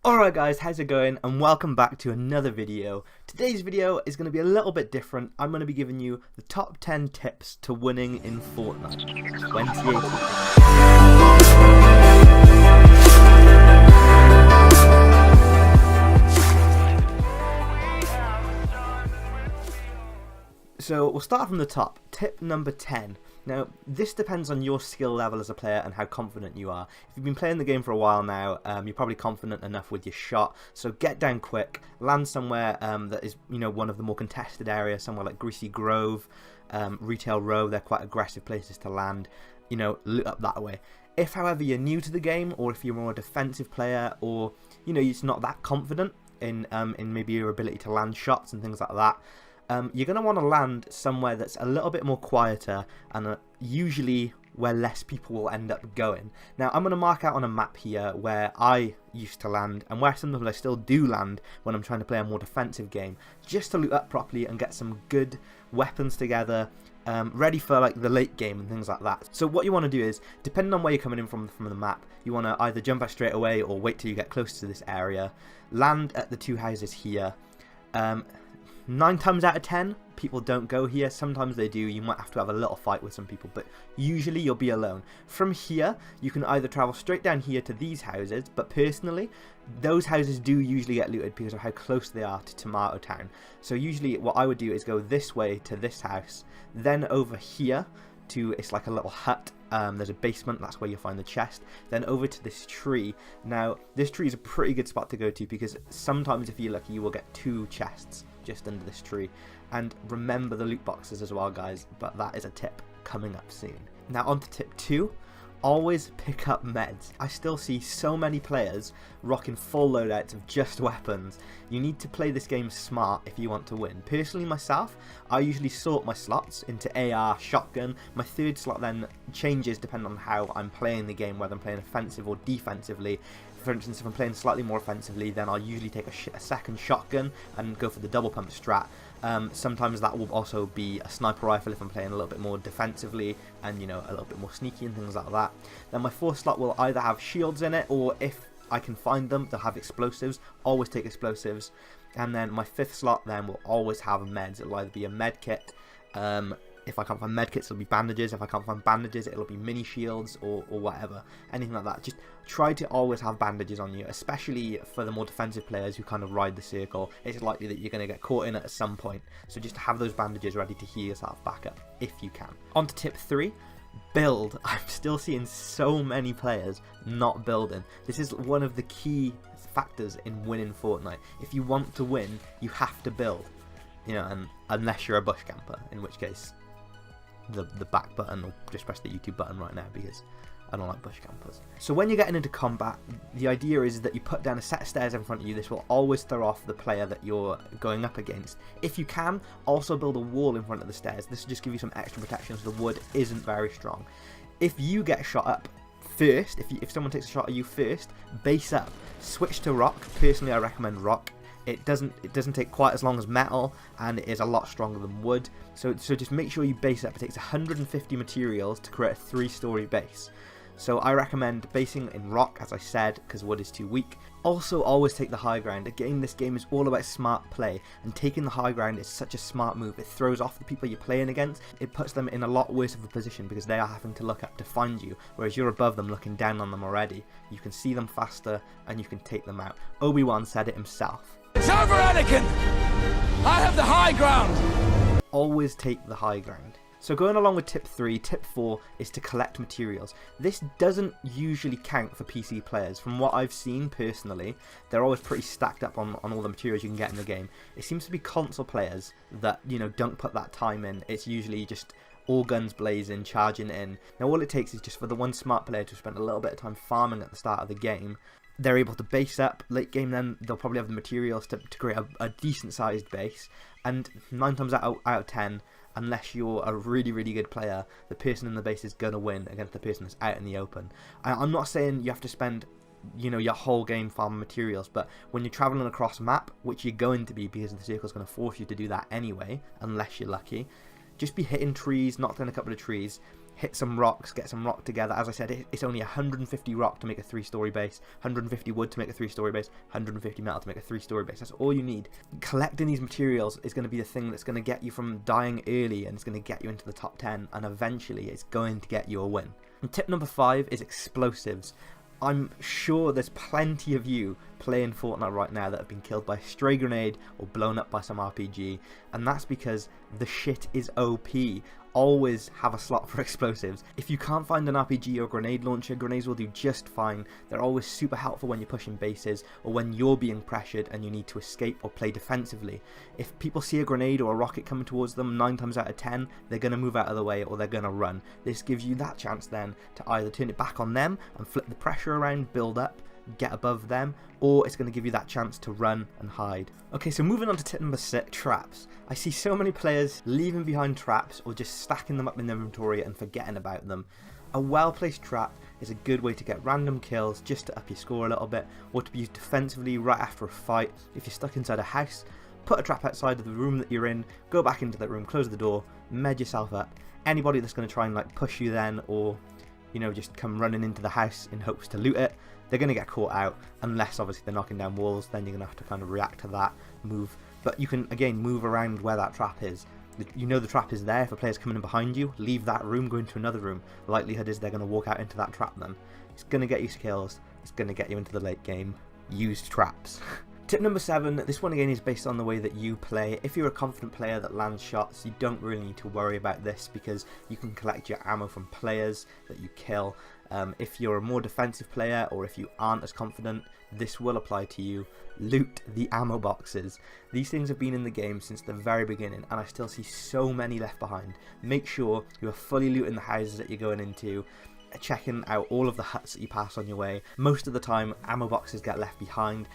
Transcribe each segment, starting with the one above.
Alright guys, how's it going, and welcome back to another video. Today's video is going to be a little bit different. I'm going to be giving you the top 10 tips to winning in Fortnite 2018. So we'll start from the top. Tip number 10. Now, this depends on your skill level as a player and how confident you are. If you've been playing the game for a while now, you're probably confident enough with your shot. So get down quick, land somewhere that is, one of the more contested areas, somewhere like Greasy Grove, Retail Row. They're quite aggressive places to land. Loot up that way. If, however, you're new to the game, or if you're more a defensive player, or you're just not that confident in maybe your ability to land shots and things like that. You're going to want to land somewhere that's a little bit more quieter and usually where less people will end up going. Now, I'm going to mark out on a map here where I used to land and where sometimes I still do land when I'm trying to play a more defensive game, just to loot up properly and get some good weapons together, ready for like the late game and things like that. So what you want to do is, depending on where you're coming in from the map, you want to either jump out straight away or wait till you get close to this area, land at the two houses here. 9 times out of 10, people don't go here. Sometimes they do. You might have to have a little fight with some people, but usually you'll be alone. From here, you can either travel straight down here to these houses, but personally, those houses do usually get looted because of how close they are to Tomato Town. So usually what I would do is go this way to this house, then over here to, it's like a little hut. There's a basement, that's where you'll find the chest. Then over to this tree. Now, this tree is a pretty good spot to go to because sometimes if you're lucky, you will get 2 chests just under this tree. And remember the loot boxes as well, guys, but that is a tip coming up soon. Now on to tip 2. Always pick up meds. I still see so many players rocking full loadouts of just weapons. You need to play this game smart if you want to win. Personally myself, I usually sort my slots into AR, shotgun. My third slot then changes depending on how I'm playing the game, whether I'm playing offensive or defensively. For instance, if I'm playing slightly more offensively, then I'll usually take a second shotgun and go for the double pump strat. Sometimes that will also be a sniper rifle if I'm playing a little bit more defensively and a little bit more sneaky and things like that. Then my fourth slot will either have shields in it, or if I can find them, they'll have explosives. Always take explosives. And then my fifth slot then will always have meds. It'll either be a med kit. If I can't find medkits, it'll be bandages. If I can't find bandages, it'll be mini shields or whatever. Anything like that. Just try to always have bandages on you, especially for the more defensive players who kind of ride the circle. It's likely that you're going to get caught in it at some point. So just have those bandages ready to heal yourself back up if you can. On to tip 3. Build. I'm still seeing so many players not building. This is one of the key factors in winning Fortnite. If you want to win, you have to build. And unless you're a bush camper, in which case the back button, or just press the YouTube button right now because I don't like bush campers. So when you're getting into combat, the idea is that you put down a set of stairs in front of you. This will always throw off the player that you're going up against. If you can, also build a wall in front of the stairs. This will just give you some extra protection so the wood isn't very strong. If you get shot up first, if someone takes a shot at you first, base up. Switch to rock. Personally, I recommend rock. It doesn't take quite as long as metal, and it is a lot stronger than wood. So just make sure you base up. It takes 150 materials to create a 3-story base. So I recommend basing in rock, as I said, because wood is too weak. Also, always take the high ground. Again, this game is all about smart play, and taking the high ground is such a smart move. It throws off the people you're playing against. It puts them in a lot worse of a position because they are having to look up to find you, whereas you're above them looking down on them already. You can see them faster, and you can take them out. Obi-Wan said it himself. It's over, Anakin! I have the high ground! Always take the high ground. So going along with tip 3, tip 4 is to collect materials. This doesn't usually count for PC players. From what I've seen personally, they're always pretty stacked up on all the materials you can get in the game. It seems to be console players that, don't put that time in. It's usually just all guns blazing, charging in. Now all it takes is just for the one smart player to spend a little bit of time farming at the start of the game. They're able to base up. Late game then, they'll probably have the materials to create a decent sized base. And 9 times out of 10, unless you're a really, really good player, the person in the base is going to win against the person that's out in the open. I'm not saying you have to spend your whole game farming materials, but when you're traveling across a map, which you're going to be because the circle's going to force you to do that anyway, unless you're lucky, just be hitting trees, knock down a couple of trees, hit some rocks, get some rock together. As I said, it's only 150 rock to make a 3-story base, 150 wood to make a 3-story base, 150 metal to make a 3-story base. That's all you need. Collecting these materials is going to be the thing that's going to get you from dying early, and it's going to get you into the top 10, and eventually it's going to get you a win. And tip number 5 is explosives. I'm sure there's plenty of you playing Fortnite right now that have been killed by a stray grenade or blown up by some RPG, and that's because the shit is OP. Always have a slot for explosives. If you can't find an RPG or grenade launcher, grenades will do just fine. They're always super helpful when you're pushing bases or when you're being pressured and you need to escape or play defensively. If people see a grenade or a rocket coming towards them, 9 times out of 10 they're going to move out of the way or they're going to run. This gives you that chance then to either turn it back on them and flip the pressure around, build up, get above them, or it's going to give you that chance to run and hide. Okay, so moving on to tip number 6, traps. I see so many players leaving behind traps or just stacking them up in their inventory and forgetting about them. A well-placed trap is a good way to get random kills just to up your score a little bit, or to be used defensively right after a fight. If you're stuck inside a house, put a trap outside of the room that you're in, go back into that room, close the door, med yourself up. Anybody that's going to try and like push you then, or just come running into the house in hopes to loot it, they're going to get caught out, unless obviously they're knocking down walls. Then you're going to have to kind of react to that, move. But you can, again, move around where that trap is. You know the trap is there. If a player's coming in behind you, leave that room, go into another room. The likelihood is they're going to walk out into that trap then. It's going to get you skills. It's going to get you into the late game. Use traps. Tip number 7, this one again is based on the way that you play. If you're a confident player that lands shots, you don't really need to worry about this because you can collect your ammo from players that you kill. If you're a more defensive player, or if you aren't as confident, this will apply to you. Loot the ammo boxes. These things have been in the game since the very beginning, and I still see so many left behind. Make sure you are fully looting the houses that you're going into, checking out all of the huts that you pass on your way. Most of the time, ammo boxes get left behind.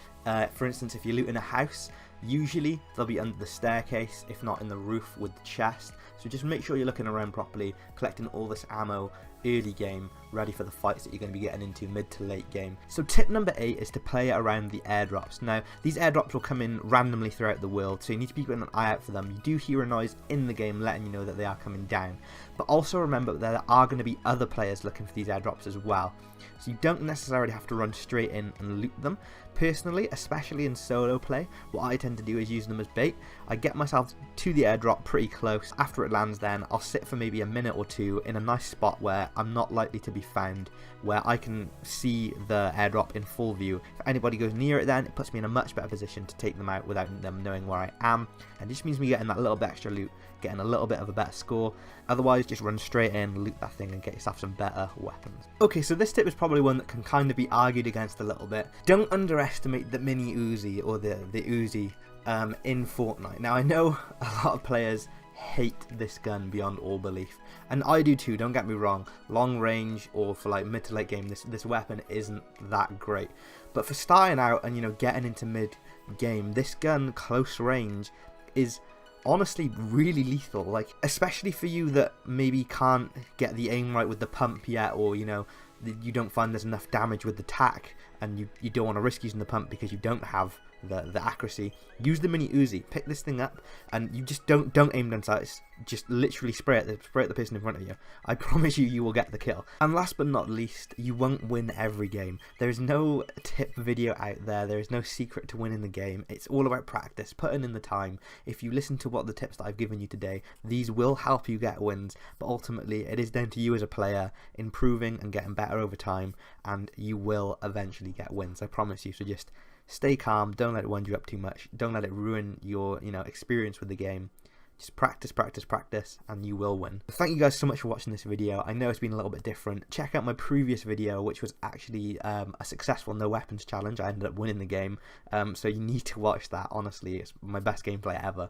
For instance, if you loot in a house, usually they'll be under the staircase, if not in the roof with the chest. So just make sure you're looking around properly, collecting all this ammo early game, ready for the fights that you're going to be getting into mid to late game. So tip number 8 is to play around the airdrops. Now, these airdrops will come in randomly throughout the world, so you need to be keeping an eye out for them. You do hear a noise in the game letting you know that they are coming down. But also remember that there are going to be other players looking for these airdrops as well. So you don't necessarily have to run straight in and loot them. Personally, especially in solo play, what I tend to do is use them as bait. I get myself to the airdrop pretty close. After it lands then, I'll sit for maybe a minute or two in a nice spot where I'm not likely to be found, where I can see the airdrop in full view. If anybody goes near it then, it puts me in a much better position to take them out without them knowing where I am, and it just means me getting that little bit extra loot, getting a little bit of a better score. Otherwise, just run straight in, loot that thing, and get yourself some better weapons. Okay, so this tip is probably one that can kind of be argued against a little bit. Don't underestimate the mini Uzi or the Uzi in Fortnite. Now, I know a lot of players hate this gun beyond all belief, and I do too, don't get me wrong. Long range or for like mid to late game, this weapon isn't that great, but for starting out and getting into mid game, this gun close range is honestly really lethal, like especially for you that maybe can't get the aim right with the pump yet, or you don't find there's enough damage with the tac, and you don't want to risk using the pump because you don't have the accuracy. Use the mini Uzi, pick this thing up, and you just don't aim down sights, just literally spray at the person in front of you. I promise you will get the kill. And last but not least, you won't win every game. There is no tip video out there is no secret to winning the game. It's all about practice, putting in the time. If you listen to what the tips that I've given you today, these will help you get wins, but ultimately it is down to you as a player improving and getting better over time, and you will eventually get wins, I promise you. So just stay calm, don't let it wind you up too much, don't let it ruin your experience with the game. Just practice, practice, practice, and you will win. Thank you guys so much for watching this video. I know it's been a little bit different. Check out my previous video, which was actually a successful no weapons challenge. I ended up winning the game, so you need to watch that. Honestly, it's my best gameplay ever.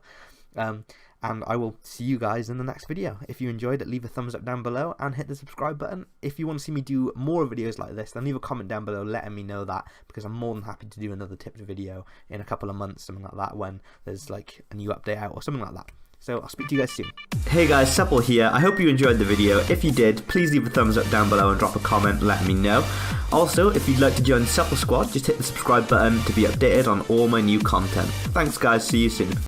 And I will see you guys in the next video. If you enjoyed it, leave a thumbs up down below and hit the subscribe button. If you want to see me do more videos like this, then leave a comment down below letting me know that, because I'm more than happy to do another tips video in a couple of months, something like that, when there's like a new update out or something like that. So I'll speak to you guys soon. Hey guys, Supple here. I hope you enjoyed the video. If you did, please leave a thumbs up down below and drop a comment letting me know. Also, if you'd like to join the Supple Squad, just hit the subscribe button to be updated on all my new content. Thanks guys, see you soon.